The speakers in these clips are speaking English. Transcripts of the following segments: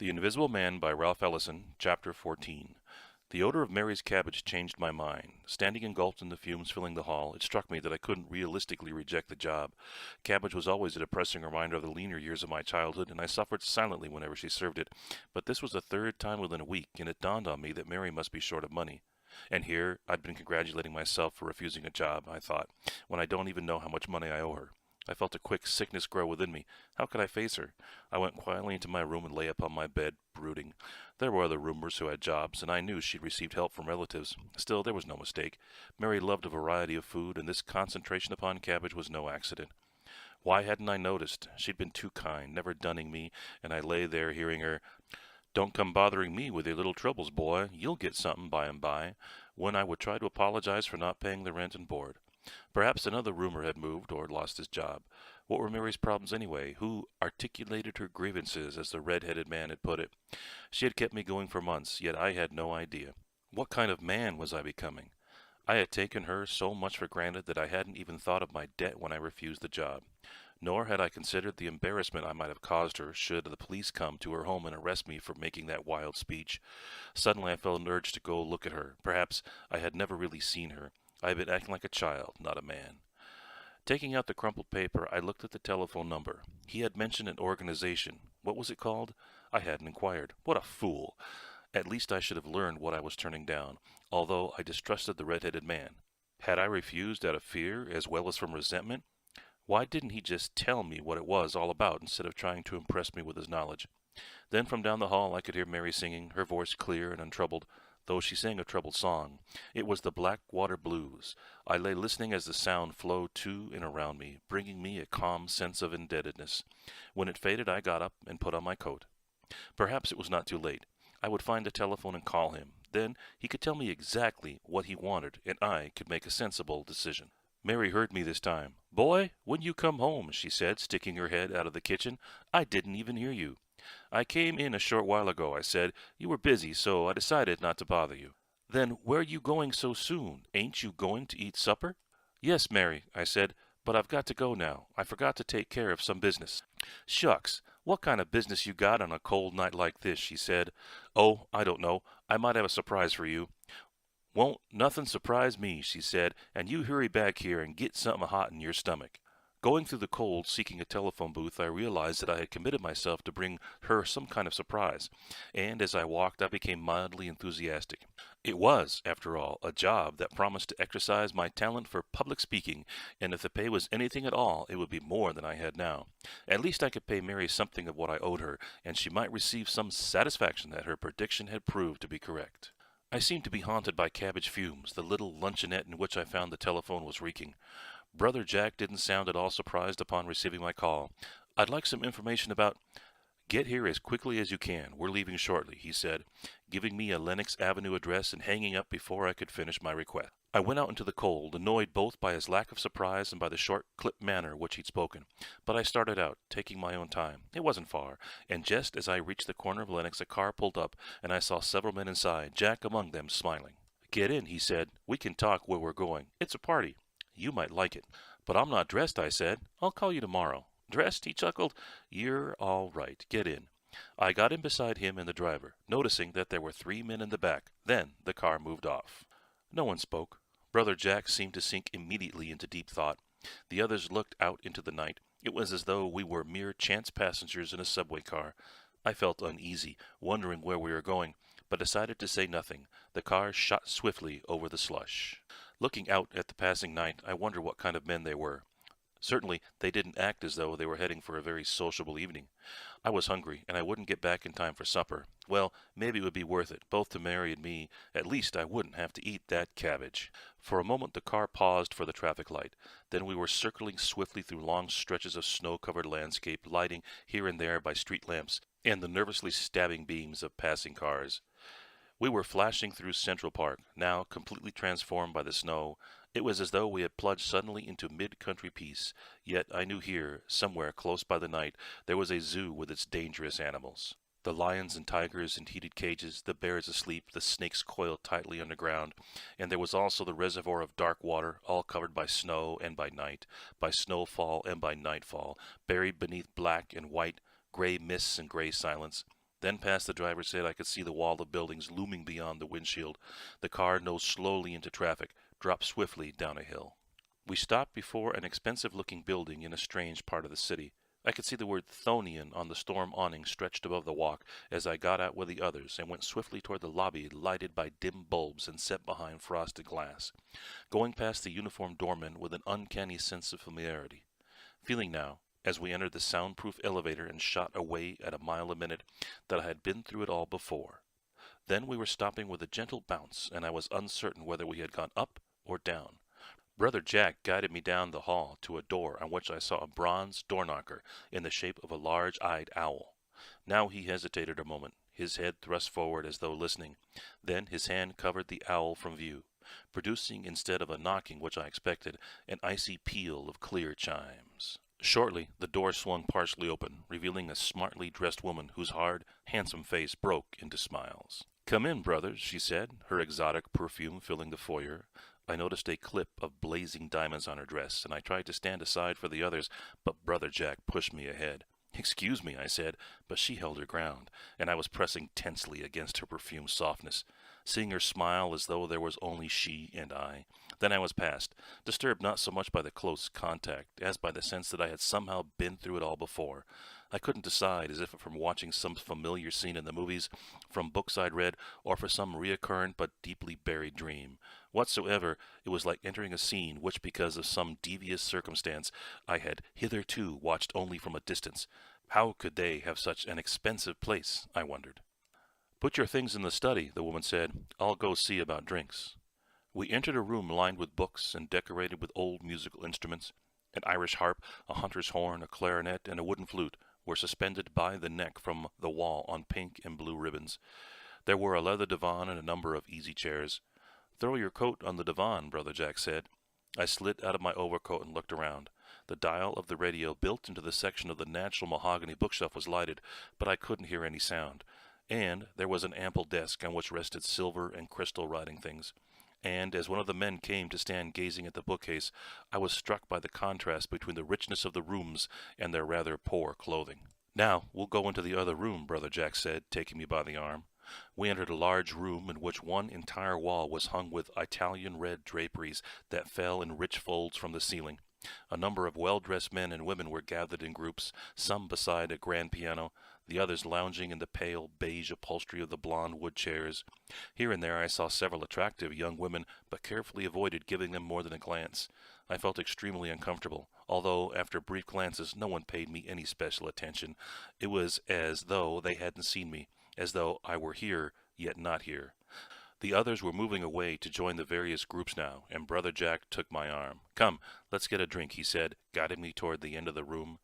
The Invisible Man by Ralph Ellison, Chapter 14. The odor of Mary's cabbage changed my mind. Standing engulfed in the fumes filling the hall, it struck me that I couldn't realistically reject the job. Cabbage was always a depressing reminder of the leaner years of my childhood, and I suffered silently whenever she served it. But this was the third time within a week, and it dawned on me that Mary must be short of money. And here, I'd been congratulating myself for refusing a job, I thought, when I don't even know how much money I owe her. I felt a quick sickness grow within me. How could I face her? I went quietly into my room and lay upon my bed, brooding. There were other roomers who had jobs, and I knew she'd received help from relatives. Still, there was no mistake. Mary loved a variety of food, and this concentration upon cabbage was no accident. Why hadn't I noticed? She'd been too kind, never dunning me, and I lay there hearing her, "Don't come bothering me with your little troubles, boy. You'll get something by and by," when I would try to apologize for not paying the rent and board. Perhaps another roomer had moved or lost his job. What were Mary's problems anyway? Who articulated her grievances, as the red-headed man had put it? She had kept me going for months, yet I had no idea. What kind of man was I becoming? I had taken her so much for granted that I hadn't even thought of my debt when I refused the job. Nor had I considered the embarrassment I might have caused her should the police come to her home and arrest me for making that wild speech. Suddenly I felt an urge to go look at her. Perhaps I had never really seen her. I had been acting like a child, not a man. Taking out the crumpled paper, I looked at the telephone number. He had mentioned an organization. What was it called? I hadn't inquired. What a fool! At least I should have learned what I was turning down, although I distrusted the red-headed man. Had I refused out of fear as well as from resentment? Why didn't he just tell me what it was all about instead of trying to impress me with his knowledge? Then from down the hall I could hear Mary singing, her voice clear and untroubled, though she sang a troubled song. It was the Blackwater Blues. I lay listening as the sound flowed to and around me, bringing me a calm sense of indebtedness. When it faded, I got up and put on my coat. Perhaps it was not too late. I would find a telephone and call him. Then he could tell me exactly what he wanted, and I could make a sensible decision. Mary heard me this time. "Boy, when you come home," she said, sticking her head out of the kitchen. "I didn't even hear you." "I came in a short while ago," I said. "You were busy, so I decided not to bother you." "Then where you going so soon? Ain't you going to eat supper?" "Yes, Mary," I said, "but I've got to go now. I forgot to take care of some business." "Shucks, what kind of business you got on a cold night like this?" she said. "Oh, I don't know. I might have a surprise for you." "Won't nothing surprise me," she said, "and you hurry back here and get something hot in your stomach." Going through the cold, seeking a telephone booth, I realized that I had committed myself to bring her some kind of surprise, and as I walked I became mildly enthusiastic. It was, after all, a job that promised to exercise my talent for public speaking, and if the pay was anything at all, it would be more than I had now. At least I could pay Mary something of what I owed her, and she might receive some satisfaction that her prediction had proved to be correct. I seemed to be haunted by cabbage fumes. The little luncheonette in which I found the telephone was reeking. Brother Jack didn't sound at all surprised upon receiving my call. "I'd like some information about—" "Get here as quickly as you can. We're leaving shortly," he said, giving me a Lenox Avenue address and hanging up before I could finish my request. I went out into the cold, annoyed both by his lack of surprise and by the short, clipped manner which he'd spoken. But I started out, taking my own time. It wasn't far, and just as I reached the corner of Lenox, a car pulled up, and I saw several men inside, Jack among them, smiling. "Get in," he said. "We can talk where we're going. It's a party. You might like it." "But I'm not dressed," I said. "I'll call you tomorrow." "Dressed?" he chuckled. "You're all right. Get in." I got in beside him and the driver, noticing that there were 3 men in the back. Then the car moved off. No one spoke. Brother Jack seemed to sink immediately into deep thought. The others looked out into the night. It was as though we were mere chance passengers in a subway car. I felt uneasy, wondering where we were going, but decided to say nothing. The car shot swiftly over the slush. Looking out at the passing night, I wondered what kind of men they were. Certainly, they didn't act as though they were heading for a very sociable evening. I was hungry, and I wouldn't get back in time for supper. Well, maybe it would be worth it, both to Mary and me. At least I wouldn't have to eat that cabbage. For a moment the car paused for the traffic light. Then we were circling swiftly through long stretches of snow-covered landscape, lighting here and there by street lamps and the nervously stabbing beams of passing cars. We were flashing through Central Park, now completely transformed by the snow. It was as though we had plunged suddenly into mid-country peace, yet I knew here, somewhere close by the night, there was a zoo with its dangerous animals. The lions and tigers in heated cages, the bears asleep, the snakes coiled tightly underground, and there was also the reservoir of dark water, all covered by snow and by night, by snowfall and by nightfall, buried beneath black and white, gray mists and gray silence. Then past the driver's seat I could see the wall of buildings looming beyond the windshield. The car nosed slowly into traffic, dropped swiftly down a hill. We stopped before an expensive-looking building in a strange part of the city. I could see the word Thonian on the storm awning stretched above the walk as I got out with the others and went swiftly toward the lobby lighted by dim bulbs and set behind frosted glass, going past the uniformed doorman with an uncanny sense of familiarity. Feeling now, as we entered the soundproof elevator and shot away at a mile a minute, that I had been through it all before. Then we were stopping with a gentle bounce, and I was uncertain whether we had gone up or down. Brother Jack guided me down the hall to a door on which I saw a bronze door-knocker in the shape of a large-eyed owl. Now he hesitated a moment, his head thrust forward as though listening. Then his hand covered the owl from view, producing, instead of a knocking which I expected, an icy peal of clear chimes. Shortly, the door swung partially open, revealing a smartly dressed woman whose hard, handsome face broke into smiles. "Come in, brothers," she said, her exotic perfume filling the foyer. I noticed a clip of blazing diamonds on her dress, and I tried to stand aside for the others, but Brother Jack pushed me ahead. "Excuse me," I said, but she held her ground, and I was pressing tensely against her perfumed softness, seeing her smile as though there was only she and I. Then I was past, disturbed not so much by the close contact as by the sense that I had somehow been through it all before. I couldn't decide, as if from watching some familiar scene in the movies, from books I'd read, or for some reoccurrent but deeply buried dream. Whatsoever, it was like entering a scene which, because of some devious circumstance, I had hitherto watched only from a distance. How could they have such an expensive place, I wondered. "Put your things in the study," the woman said. "I'll go see about drinks." We entered a room lined with books and decorated with old musical instruments. An Irish harp, a hunter's horn, a clarinet, and a wooden flute were suspended by the neck from the wall on pink and blue ribbons. There were a leather divan and a number of easy chairs. "Throw your coat on the divan," Brother Jack said. I slid out of my overcoat and looked around. The dial of the radio built into the section of the natural mahogany bookshelf was lighted, but I couldn't hear any sound. And there was an ample desk on which rested silver and crystal writing things. And as one of the men came to stand gazing at the bookcase, I was struck by the contrast between the richness of the rooms and their rather poor clothing. "Now we'll go into the other room," Brother Jack said, taking me by the arm. We entered a large room in which one entire wall was hung with Italian red draperies that fell in rich folds from the ceiling. A number of well-dressed men and women were gathered in groups, some beside a grand piano, the others lounging in the pale beige upholstery of the blonde wood chairs. Here and there I saw several attractive young women, but carefully avoided giving them more than a glance. I felt extremely uncomfortable, although after brief glances no one paid me any special attention. It was as though they hadn't seen me, as though I were here, yet not here. The others were moving away to join the various groups now, and Brother Jack took my arm. "Come, let's get a drink," he said, guiding me toward the end of the room.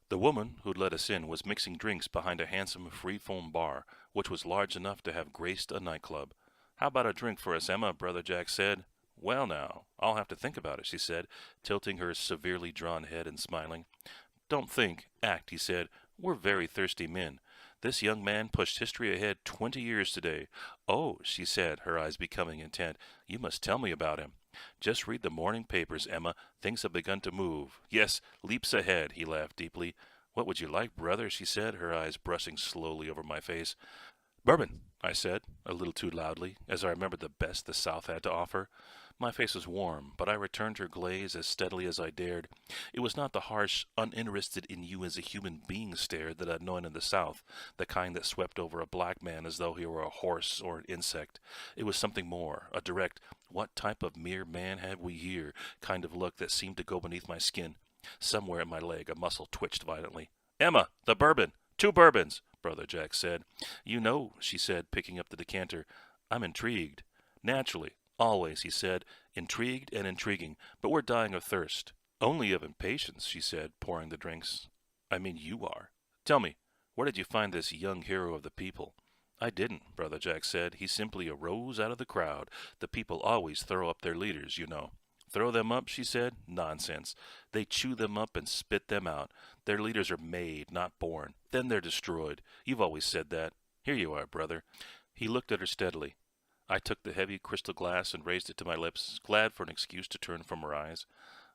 The woman who'd let us in was mixing drinks behind a handsome free-foam bar, which was large enough to have graced a nightclub. "How about a drink for us, Emma?" Brother Jack said. "Well, now, I'll have to think about it," she said, tilting her severely drawn head and smiling. "Don't think, act," he said. "We're very thirsty men. This young man pushed history ahead 20 years today." "Oh," she said, her eyes becoming intent, "you must tell me about him." "Just read the morning papers, Emma. Things have begun to move. Yes, leaps ahead," he laughed deeply. "What would you like, brother?" she said, her eyes brushing slowly over my face. "Bourbon," I said, a little too loudly, as I remembered the best the South had to offer. My face was warm, but I returned her gaze as steadily as I dared. It was not the harsh, uninterested in you as a human being stare that I'd known in the South, the kind that swept over a black man as though he were a horse or an insect. It was something more, a direct, "what type of mere man have we here?" kind of look that seemed to go beneath my skin. Somewhere in my leg a muscle twitched violently. "Emma, the bourbon! 2 bourbons!" Brother Jack said. "You know," she said, picking up the decanter, "I'm intrigued." "Naturally. Always," he said, "intrigued and intriguing, but we're dying of thirst." "Only of impatience," she said, pouring the drinks. "I mean you are. Tell me, where did you find this young hero of the people?" "I didn't," Brother Jack said. "He simply arose out of the crowd. The people always throw up their leaders, you know." "Throw them up," she said. "Nonsense. They chew them up and spit them out. Their leaders are made, not born. Then they're destroyed. You've always said that. Here you are, brother." He looked at her steadily. I took the heavy crystal glass and raised it to my lips, glad for an excuse to turn from her eyes.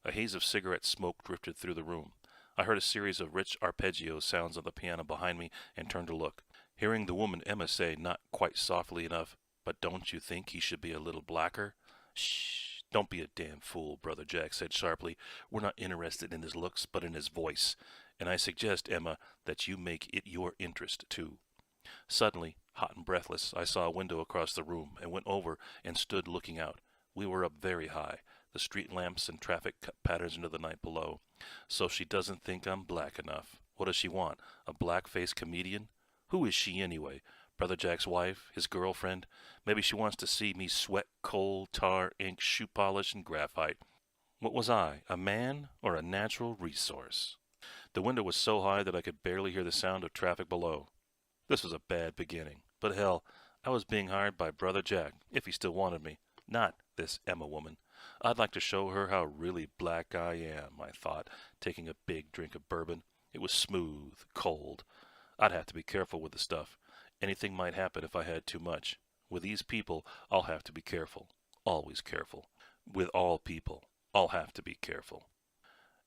A haze of cigarette smoke drifted through the room. I heard a series of rich arpeggio sounds on the piano behind me and turned to look. Hearing the woman Emma say, not quite softly enough, "But don't you think he should be a little blacker?" "Shh, don't be a damn fool," Brother Jack said sharply. "We're not interested in his looks, but in his voice. And I suggest, Emma, that you make it your interest, too." Suddenly, hot and breathless, I saw a window across the room and went over and stood looking out. We were up very high, the street lamps and traffic cut patterns into the night below. So she doesn't think I'm black enough. What does she want? A black-faced comedian? Who is she anyway? Brother Jack's wife? His girlfriend? Maybe she wants to see me sweat coal, tar, ink, shoe polish, and graphite. What was I, a man or a natural resource? The window was so high that I could barely hear the sound of traffic below. This was a bad beginning, but hell, I was being hired by Brother Jack, if he still wanted me, not this Emma woman. I'd like to show her how really black I am, I thought, taking a big drink of bourbon. It was smooth, cold. I'd have to be careful with the stuff. Anything might happen if I had too much. With these people, I'll have to be careful. Always careful. With all people, I'll have to be careful.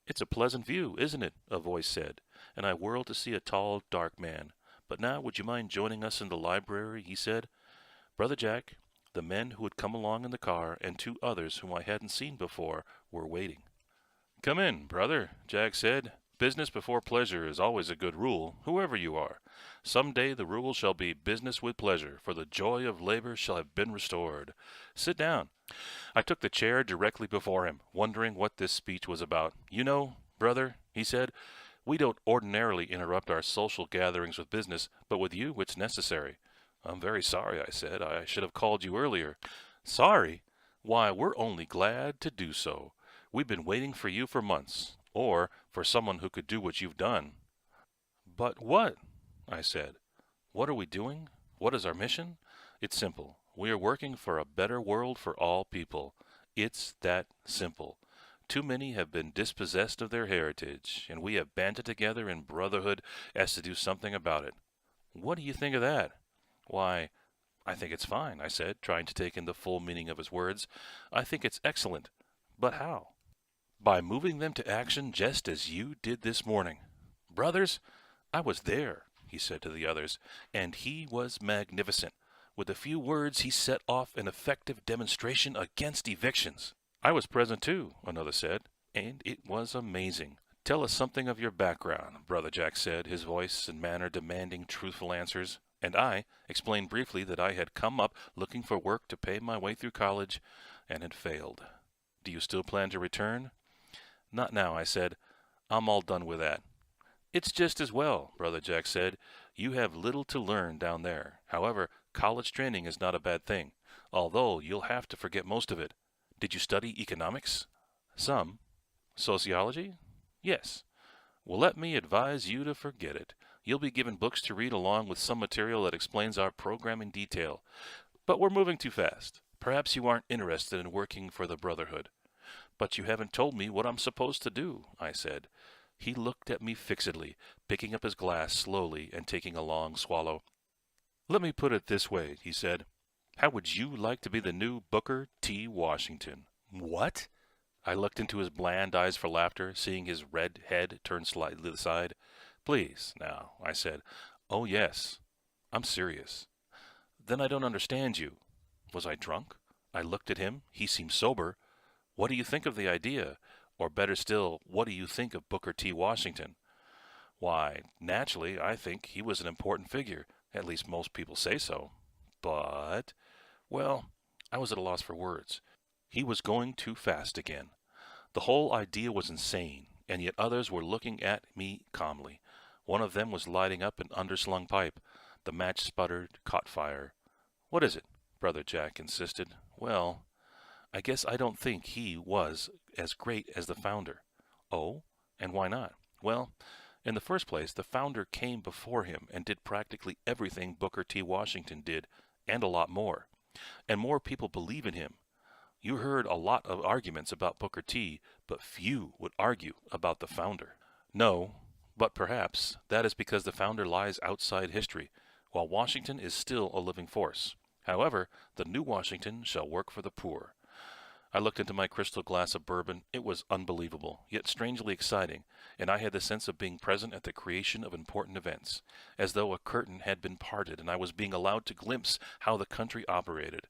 "It's a pleasant view, isn't it?" a voice said, and I whirled to see a tall, dark man. "But now, would you mind joining us in the library?" he said. Brother Jack, the men who had come along in the car, and two others whom I hadn't seen before, were waiting. "Come in, brother," Jack said. "Business before pleasure is always a good rule, whoever you are. Some day the rule shall be business with pleasure, for the joy of labor shall have been restored. Sit down." I took the chair directly before him, wondering what this speech was about. "You know, brother," he said, "we don't ordinarily interrupt our social gatherings with business, but with you it's necessary." "I'm very sorry," I said. "I should have called you earlier." "Sorry? Why, we're only glad to do so. We've been waiting for you for months, or for someone who could do what you've done." "But what?" I said. "What are we doing? What is our mission? It's simple. We are working for a better world for all people. It's that simple. Too many have been dispossessed of their heritage, and we have banded together in brotherhood as to do something about it. What do you think of that?" "Why, I think it's fine," I said, trying to take in the full meaning of his words. "I think it's excellent. But how?" "By moving them to action just as you did this morning. Brothers, I was there," he said to the others, "and he was magnificent. With a few words he set off an effective demonstration against evictions." "I was present too," another said, "and it was amazing." "Tell us something of your background," Brother Jack said, his voice and manner demanding truthful answers. And I explained briefly that I had come up looking for work to pay my way through college and had failed. "Do you still plan to return?" "Not now," I said. "I'm all done with that." "It's just as well," Brother Jack said. "You have little to learn down there. However, college training is not a bad thing, although you'll have to forget most of it. Did you study economics?" "Some." "Sociology?" "Yes." "Well, let me advise you to forget it. You'll be given books to read along with some material that explains our program in detail. But we're moving too fast. Perhaps you aren't interested in working for the Brotherhood." "But you haven't told me what I'm supposed to do," I said. He looked at me fixedly, picking up his glass slowly and taking a long swallow. "Let me put it this way," he said. "How would you like to be the new Booker T. Washington?" "What?" I looked into his bland eyes for laughter, seeing his red head turn slightly aside. "Please, now," I said. "Oh, yes. I'm serious." "Then I don't understand you." Was I drunk? I looked at him. He seemed sober. "What do you think of the idea? Or better still, what do you think of Booker T. Washington?" "Why, naturally, I think he was an important figure. At least most people say so. But—" Well, I was at a loss for words. He was going too fast again. The whole idea was insane, and yet others were looking at me calmly. One of them was lighting up an underslung pipe. The match sputtered, caught fire. "What is it?" Brother Jack insisted. "Well, I guess I don't think he was as great as the founder." "Oh? And why not?" "Well, in the first place, the founder came before him and did practically everything Booker T. Washington did, and a lot more. And more people believe in him. You heard a lot of arguments about Booker T, but few would argue about the founder." "No, but perhaps that is because the founder lies outside history, while Washington is still a living force. However, the new Washington shall work for the poor." I looked into my crystal glass of bourbon. It was unbelievable, yet strangely exciting, and I had the sense of being present at the creation of important events, as though a curtain had been parted and I was being allowed to glimpse how the country operated.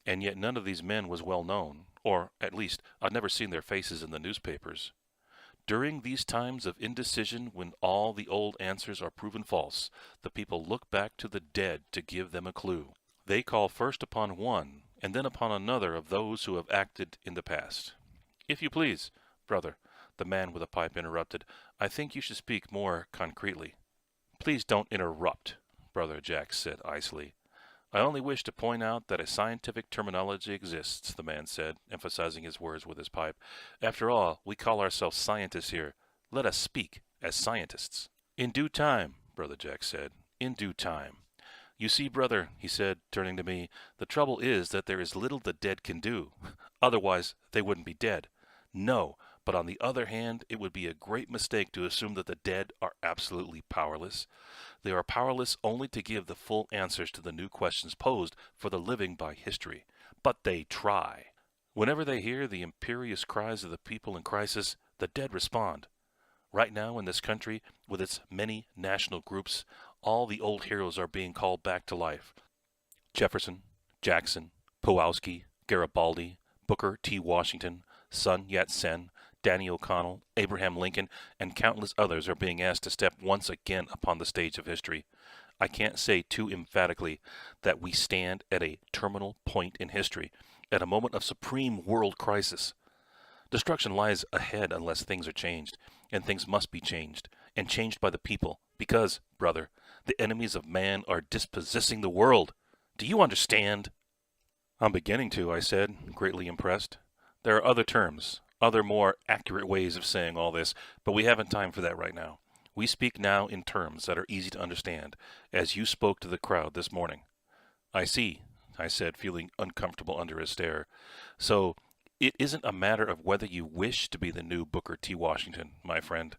And yet none of these men was well known, or, at least, I'd never seen their faces in the newspapers. During these times of indecision, when all the old answers are proven false, the people look back to the dead to give them a clue. They call first upon one, and then upon another of those who have acted in the past. If you please, brother, the man with a pipe interrupted, I think you should speak more concretely. Please don't interrupt, Brother Jack said icily. I only wish to point out that a scientific terminology exists, the man said, emphasizing his words with his pipe. After all, we call ourselves scientists here. Let us speak as scientists. In due time, Brother Jack said, in due time. You see, brother, he said, turning to me, the trouble is that there is little the dead can do. Otherwise, they wouldn't be dead. No, but on the other hand, it would be a great mistake to assume that the dead are absolutely powerless. They are powerless only to give the full answers to the new questions posed for the living by history. But they try. Whenever they hear the imperious cries of the people in crisis, the dead respond. Right now in this country, with its many national groups, all the old heroes are being called back to life. Jefferson, Jackson, Pulaski, Garibaldi, Booker T. Washington, Sun Yat-sen, Danny O'Connell, Abraham Lincoln, and countless others are being asked to step once again upon the stage of history. I can't say too emphatically that we stand at a terminal point in history, at a moment of supreme world crisis. Destruction lies ahead unless things are changed, and things must be changed, and changed by the people, because, brother, the enemies of man are dispossessing the world. Do you understand? I'm beginning to, I said, greatly impressed. There are other terms, other more accurate ways of saying all this, but we haven't time for that right now. We speak now in terms that are easy to understand, as you spoke to the crowd this morning. I see, I said, feeling uncomfortable under his stare. So, it isn't a matter of whether you wish to be the new Booker T. Washington, my friend.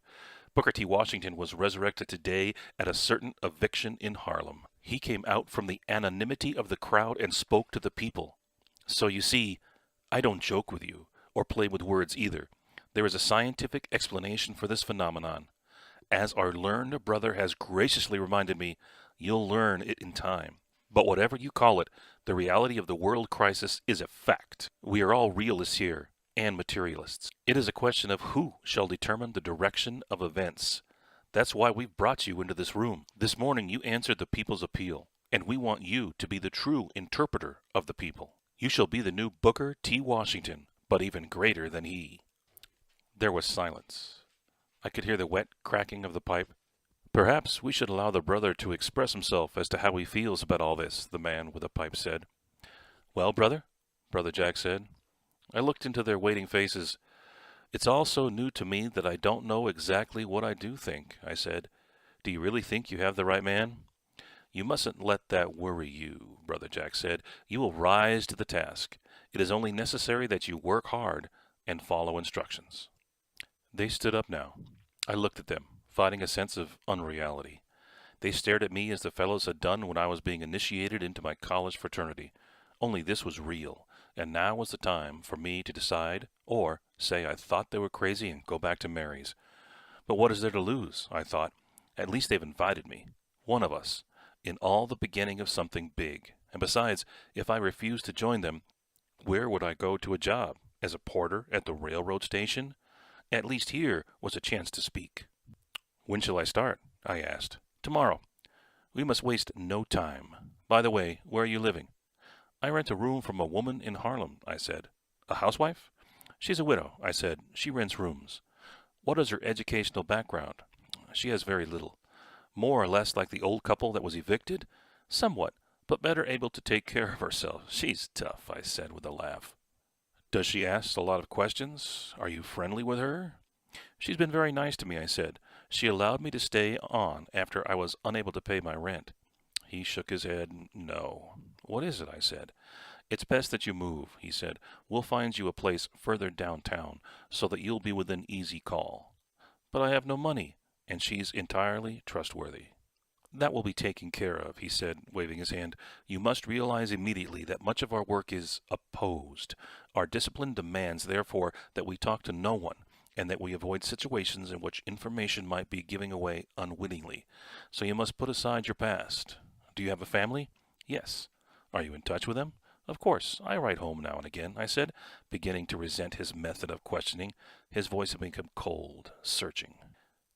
Booker T. Washington was resurrected today at a certain eviction in Harlem. He came out from the anonymity of the crowd and spoke to the people. So you see, I don't joke with you, or play with words either. There is a scientific explanation for this phenomenon. As our learned brother has graciously reminded me, you'll learn it in time. But whatever you call it, the reality of the world crisis is a fact. We are all realists here, and materialists. It is a question of who shall determine the direction of events. That's why we've brought you into this room. This morning you answered the people's appeal, and we want you to be the true interpreter of the people. You shall be the new Booker T. Washington, but even greater than he. There was silence. I could hear the wet cracking of the pipe. Perhaps we should allow the brother to express himself as to how he feels about all this, the man with the pipe said. Well, brother? Brother Jack said. I looked into their waiting faces. It's all so new to me that I don't know exactly what I do think, I said. Do you really think you have the right man? You mustn't let that worry you, Brother Jack said. You will rise to the task. It is only necessary that you work hard and follow instructions. They stood up now. I looked at them, fighting a sense of unreality. They stared at me as the fellows had done when I was being initiated into my college fraternity. Only this was real, and now was the time for me to decide, or say I thought they were crazy and go back to Mary's. But what is there to lose, I thought. At least they've invited me, one of us, in all the beginning of something big. And besides, if I refused to join them, where would I go to a job? As a porter at the railroad station? At least here was a chance to speak. When shall I start? I asked. Tomorrow. We must waste no time. By the way, where are you living? I rent a room from a woman in Harlem, I said. A housewife? She's a widow, I said. She rents rooms. What is her educational background? She has very little. More or less like the old couple that was evicted? Somewhat, but better able to take care of herself. She's tough, I said with a laugh. Does she ask a lot of questions? Are you friendly with her? She's been very nice to me, I said. She allowed me to stay on after I was unable to pay my rent. He shook his head. No. What is it? I said. It's best that you move, he said. We'll find you a place further downtown so that you'll be within easy call. But I have no money, and she's entirely trustworthy. That will be taken care of, he said, waving his hand. You must realize immediately that much of our work is opposed. Our discipline demands, therefore, that we talk to no one, and that we avoid situations in which information might be giving away unwittingly. So you must put aside your past. Do you have a family? Yes. Are you in touch with them? Of course. I write home now and again, I said, beginning to resent his method of questioning. His voice had become cold, searching.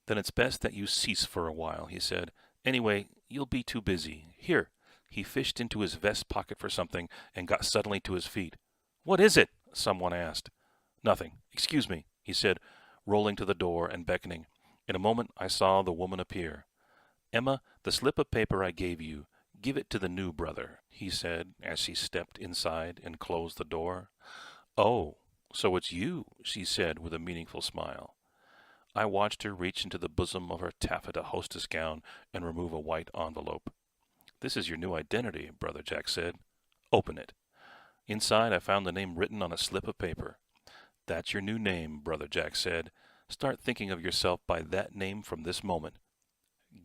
Then it's best that you cease for a while, he said. Anyway, you'll be too busy. Here. He fished into his vest pocket for something and got suddenly to his feet. What is it? Someone asked. Nothing. Excuse me, he said, rolling to the door and beckoning. In a moment I saw the woman appear. Emma, the slip of paper I gave you, give it to the new brother, he said as she stepped inside and closed the door. Oh, so it's you, she said with a meaningful smile. I watched her reach into the bosom of her taffeta hostess gown and remove a white envelope. This is your new identity, Brother Jack said. Open it. Inside I found the name written on a slip of paper. That's your new name, Brother Jack said. Start thinking of yourself by that name from this moment.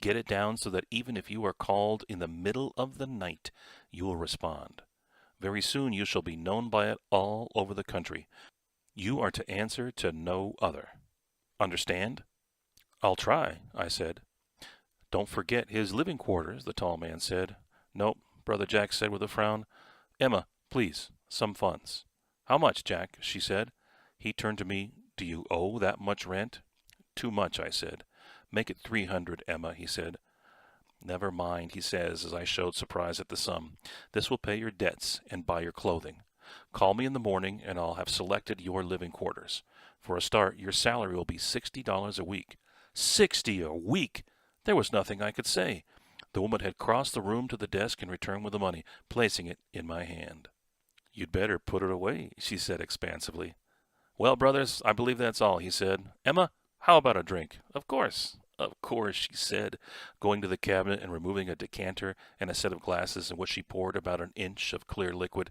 Get it down so that even if you are called in the middle of the night, you will respond. Very soon you shall be known by it all over the country. You are to answer to no other. Understand? I'll try, I said. Don't forget his living quarters, the tall man said. Nope, Brother Jack said with a frown. Emma, please, some funds. How much, Jack? She said. He turned to me. Do you owe that much rent? Too much, I said. Make it 300, Emma, he said. Never mind, he says, as I showed surprise at the sum. This will pay your debts and buy your clothing. Call me in the morning, and I'll have selected your living quarters. For a start, your salary will be $60 a week. 60 a week! There was nothing I could say. The woman had crossed the room to the desk and returned with the money, placing it in my hand. You'd better put it away, she said expansively. Well, brothers, I believe that's all, he said. Emma, how about a drink? Of course, she said, going to the cabinet and removing a decanter and a set of glasses in which she poured about an inch of clear liquid.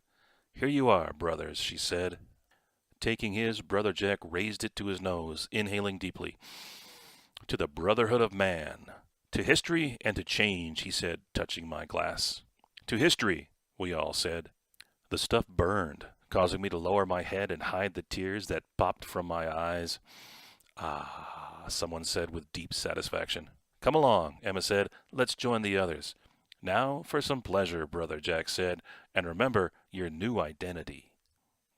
Here you are, brothers, she said. Taking his, Brother Jack raised it to his nose, inhaling deeply. To the brotherhood of man. To history and to change, he said, touching my glass. To history, we all said. The stuff burned, causing me to lower my head and hide the tears that popped from my eyes. Ah, someone said with deep satisfaction. Come along, Emma said. Let's join the others. Now for some pleasure, Brother Jack said, and remember your new identity.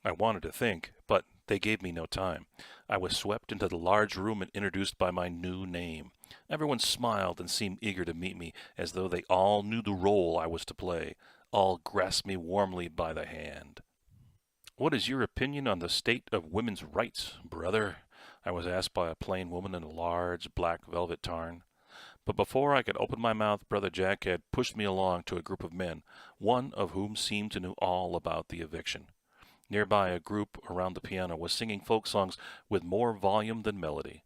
I wanted to think, but they gave me no time. I was swept into the large room and introduced by my new name. Everyone smiled and seemed eager to meet me, as though they all knew the role I was to play. All grasped me warmly by the hand. What is your opinion on the state of women's rights, brother? I was asked by a plain woman in a large black velvet tarn. But before I could open my mouth, Brother Jack had pushed me along to a group of men, one of whom seemed to know all about the eviction. Nearby, a group around the piano was singing folk songs with more volume than melody.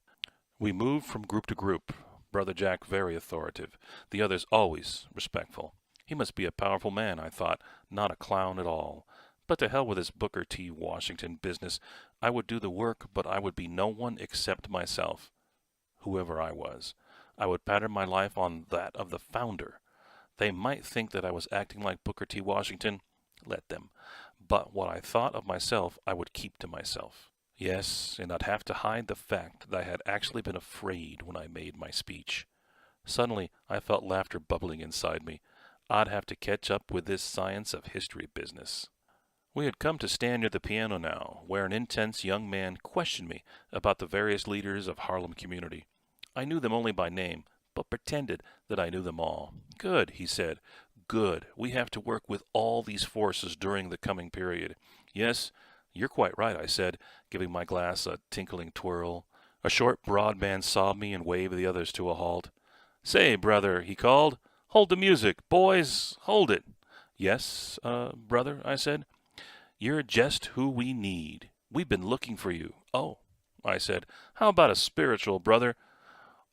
We moved from group to group, Brother Jack very authoritative, the others always respectful. He must be a powerful man, I thought, not a clown at all. But to hell with this Booker T. Washington business. I would do the work, but I would be no one except myself, whoever I was. I would pattern my life on that of the founder. They might think that I was acting like Booker T. Washington. Let them. But what I thought of myself, I would keep to myself. Yes, and I'd have to hide the fact that I had actually been afraid when I made my speech. Suddenly, I felt laughter bubbling inside me. I'd have to catch up with this science of history business. We had come to stand near the piano now, where an intense young man questioned me about the various leaders of Harlem community. I knew them only by name, but pretended that I knew them all. Good, he said. Good. We have to work with all these forces during the coming period. Yes, you're quite right, I said, giving my glass a tinkling twirl. A short, broad man saw me and waved the others to a halt. Say, brother, he called. Hold the music. Boys, hold it. Yes, brother, I said. You're just who we need. We've been looking for you. Oh, I said, how about a spiritual, brother?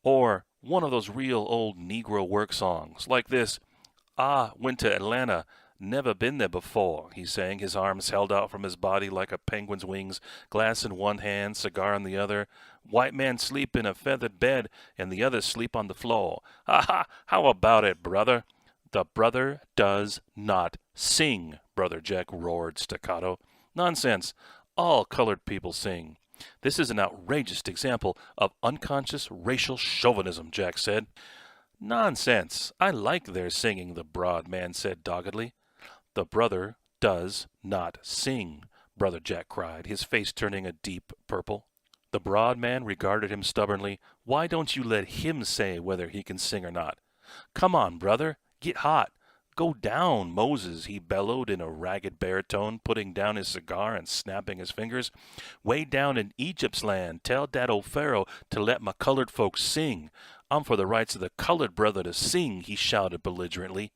Or one of those real old Negro work songs, like this. Ah, went to Atlanta, "Never been there before," he sang, his arms held out from his body like a penguin's wings, glass in one hand, cigar in the other. "White man sleep in a feathered bed, and the others sleep on the floor. Ha ha! How about it, brother?" "The brother does not sing," Brother Jack roared staccato. "Nonsense! All colored people sing." "This is an outrageous example of unconscious racial chauvinism," Jack said. "Nonsense! I like their singing," the broad man said doggedly. "The brother does not sing," Brother Jack cried, his face turning a deep purple. The broad man regarded him stubbornly. "Why don't you let him say whether he can sing or not? Come on, brother, get hot. Go down, Moses," he bellowed in a ragged baritone, putting down his cigar and snapping his fingers. "Way down in Egypt's land, tell dat old Pharaoh to let my colored folks sing. I'm for the rights of the colored brother to sing," he shouted belligerently.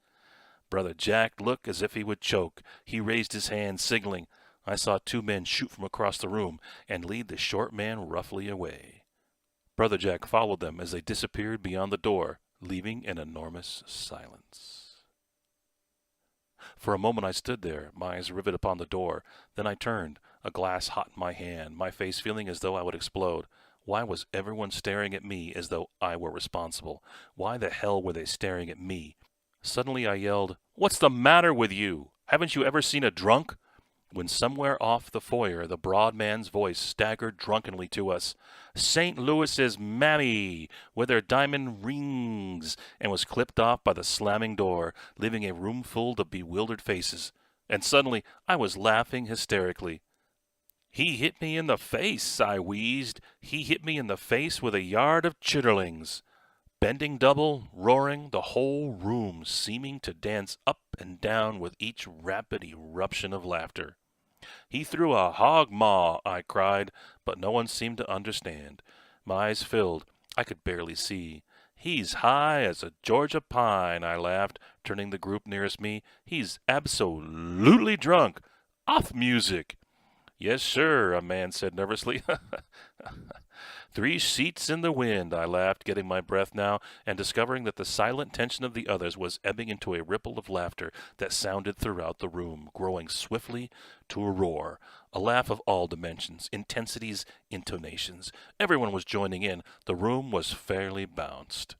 Brother Jack looked as if he would choke. He raised his hand, signaling. I saw two men shoot from across the room and lead the short man roughly away. Brother Jack followed them as they disappeared beyond the door, leaving an enormous silence. For a moment I stood there, my eyes riveted upon the door. Then I turned, a glass hot in my hand, my face feeling as though I would explode. Why was everyone staring at me as though I were responsible? Why the hell were they staring at me? Suddenly I yelled, "What's the matter with you? Haven't you ever seen a drunk?" When somewhere off the foyer the broad man's voice staggered drunkenly to us. "St. Louis's mammy, with her diamond rings," and was clipped off by the slamming door, leaving a room full of bewildered faces. And suddenly I was laughing hysterically. "He hit me in the face," I wheezed. "He hit me in the face with a yard of chitterlings." Bending double, roaring, the whole room seeming to dance up and down with each rapid eruption of laughter. "He threw a hog maw," I cried, but no one seemed to understand. My eyes filled. I could barely see. "He's high as a Georgia pine," I laughed, turning the group nearest me. "He's absolutely drunk. Off music." "Yes, sir," a man said nervously. "3 seats in the wind," I laughed, getting my breath now, and discovering that the silent tension of the others was ebbing into a ripple of laughter that sounded throughout the room, growing swiftly to a roar. A laugh of all dimensions, intensities, intonations. Everyone was joining in. The room was fairly bounced.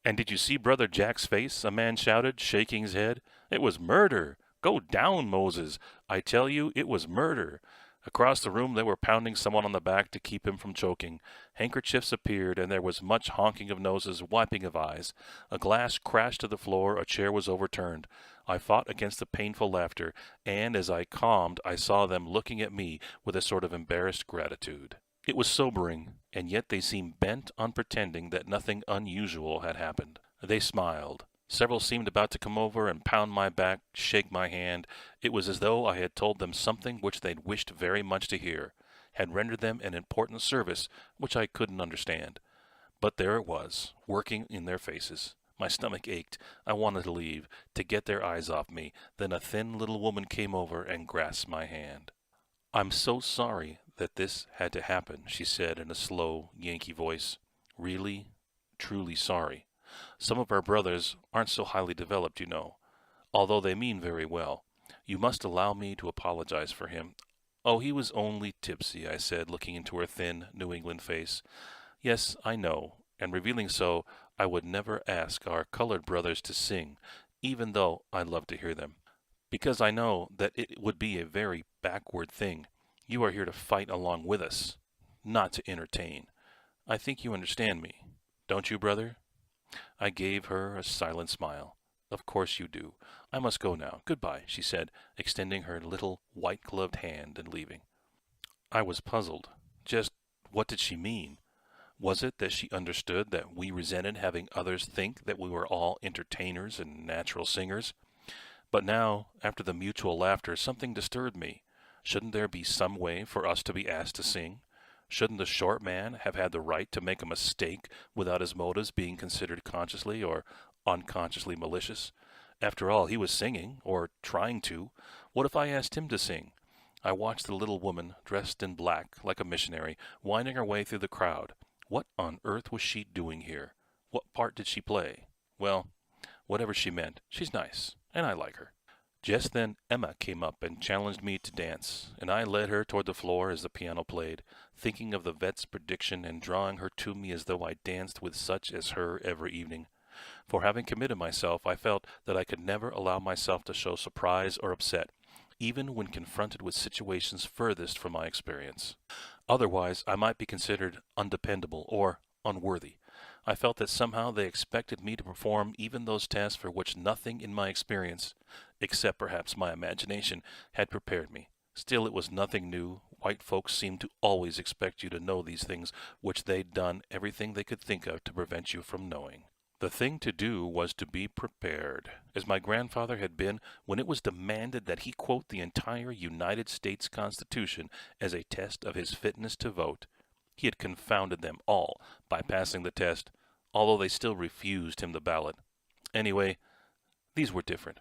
"And did you see Brother Jack's face?" a man shouted, shaking his head. "It was murder. Go down, Moses. I tell you, it was murder." Across the room they were pounding someone on the back to keep him from choking. Handkerchiefs appeared, and there was much honking of noses, wiping of eyes. A glass crashed to the floor, a chair was overturned. I fought against the painful laughter, and as I calmed, I saw them looking at me with a sort of embarrassed gratitude. It was sobering, and yet they seemed bent on pretending that nothing unusual had happened. They smiled. Several seemed about to come over and pound my back, shake my hand. It was as though I had told them something which they'd wished very much to hear, had rendered them an important service which I couldn't understand. But there it was, working in their faces. My stomach ached. I wanted to leave, to get their eyes off me. Then a thin little woman came over and grasped my hand. "I'm so sorry that this had to happen," she said in a slow, Yankee voice. "Really, truly sorry. Some of our brothers aren't so highly developed, you know, although they mean very well. You must allow me to apologize for him." "Oh, he was only tipsy," I said, looking into her thin New England face. "Yes, I know, and revealing so, I would never ask our colored brothers to sing, even though I love to hear them, because I know that it would be a very backward thing. You are here to fight along with us, not to entertain. I think you understand me, don't you, brother?" I gave her a silent smile. "Of course you do. I must go now. Goodbye," she said, extending her little white-gloved hand and leaving. I was puzzled. Just what did she mean? Was it that she understood that we resented having others think that we were all entertainers and natural singers? But now, after the mutual laughter, something disturbed me. Shouldn't there be some way for us to be asked to sing? Shouldn't the short man have had the right to make a mistake without his motives being considered consciously or unconsciously malicious? After all, he was singing, or trying to. What if I asked him to sing? I watched the little woman, dressed in black, like a missionary, winding her way through the crowd. What on earth was she doing here? What part did she play? Well, whatever she meant, she's nice, and I like her. Just then Emma came up and challenged me to dance, and I led her toward the floor as the piano played, thinking of the vet's prediction and drawing her to me as though I danced with such as her every evening. For having committed myself, I felt that I could never allow myself to show surprise or upset, even when confronted with situations furthest from my experience. Otherwise, I might be considered undependable or unworthy. I felt that somehow they expected me to perform even those tasks for which nothing in my experience, except perhaps my imagination, had prepared me. Still, it was nothing new. White folks seemed to always expect you to know these things which they'd done everything they could think of to prevent you from knowing. The thing to do was to be prepared, as my grandfather had been when it was demanded that he quote the entire United States Constitution as a test of his fitness to vote. He had confounded them all by passing the test, although they still refused him the ballot. Anyway, these were different.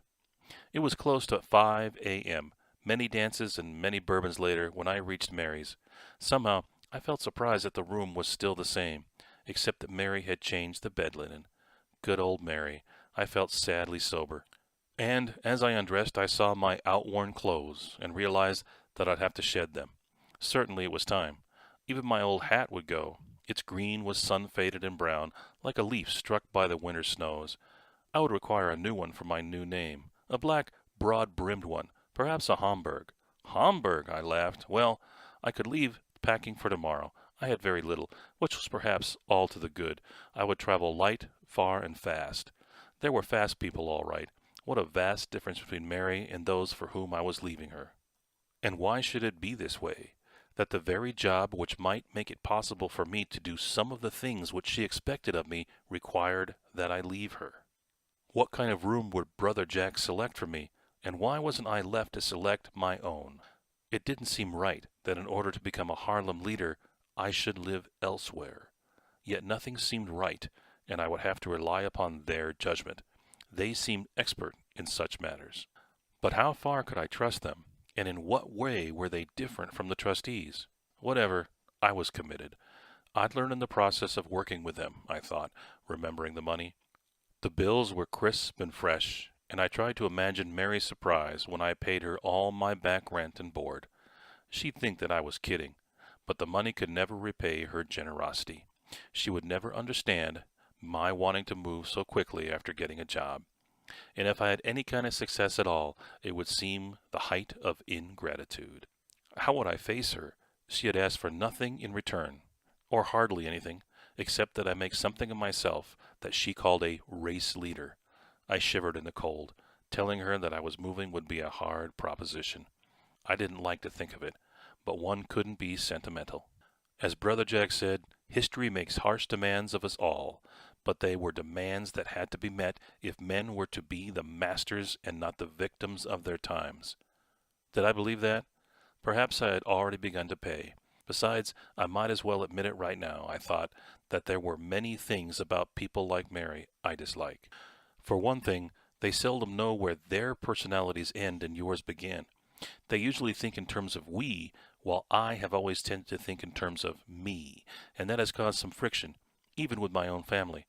It was close to 5 a.m., many dances and many bourbons later, when I reached Mary's. Somehow, I felt surprised that the room was still the same, except that Mary had changed the bed linen. Good old Mary. I felt sadly sober. And as I undressed, I saw my outworn clothes and realized that I'd have to shed them. Certainly it was time. Even my old hat would go. Its green was sun-faded and brown, like a leaf struck by the winter snows. I would require a new one for my new name, a black, broad-brimmed one, perhaps a Homburg. Homburg, I laughed. Well, I could leave packing for tomorrow. I had very little, which was perhaps all to the good. I would travel light, far, and fast. There were fast people, all right. What a vast difference between Mary and those for whom I was leaving her. And why should it be this way? That the very job which might make it possible for me to do some of the things which she expected of me required that I leave her. What kind of room would Brother Jack select for me, and why wasn't I left to select my own? It didn't seem right that in order to become a Harlem leader, I should live elsewhere. Yet nothing seemed right, and I would have to rely upon their judgment. They seemed expert in such matters. But how far could I trust them, and in what way were they different from the trustees? Whatever, I was committed. I'd learn in the process of working with them, I thought, remembering the money. The bills were crisp and fresh, and I tried to imagine Mary's surprise when I paid her all my back rent and board. She'd think that I was kidding, but the money could never repay her generosity. She would never understand my wanting to move so quickly after getting a job. And if I had any kind of success at all, it would seem the height of ingratitude. How would I face her? She had asked for nothing in return, or hardly anything, except that I make something of myself that she called a race leader. I shivered in the cold. Telling her that I was moving would be a hard proposition. I didn't like to think of it, but one couldn't be sentimental. As Brother Jack said, history makes harsh demands of us all, but they were demands that had to be met if men were to be the masters and not the victims of their times. Did I believe that? Perhaps I had already begun to pay. Besides, I might as well admit it right now, I thought, that there were many things about people like Mary I dislike. For one thing, they seldom know where their personalities end and yours begin. They usually think in terms of we, while I have always tended to think in terms of me, and that has caused some friction, even with my own family.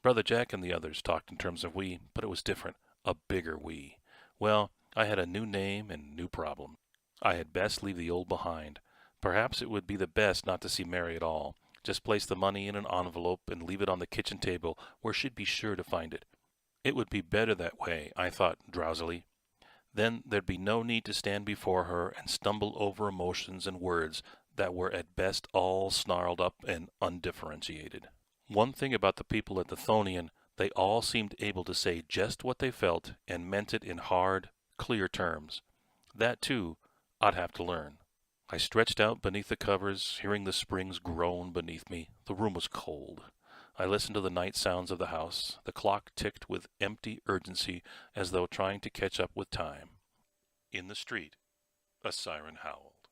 Brother Jack and the others talked in terms of we, but it was different, a bigger we. Well, I had a new name and new problem. I had best leave the old behind. Perhaps it would be the best not to see Mary at all. Just place the money in an envelope and leave it on the kitchen table where she'd be sure to find it. It would be better that way, I thought drowsily. Then there'd be no need to stand before her and stumble over emotions and words that were at best all snarled up and undifferentiated. One thing about the people at the Thonian, they all seemed able to say just what they felt and meant it in hard, clear terms. That, too, I'd have to learn. I stretched out beneath the covers, hearing the springs groan beneath me. The room was cold. I listened to the night sounds of the house. The clock ticked with empty urgency as though trying to catch up with time. In the street, a siren howled.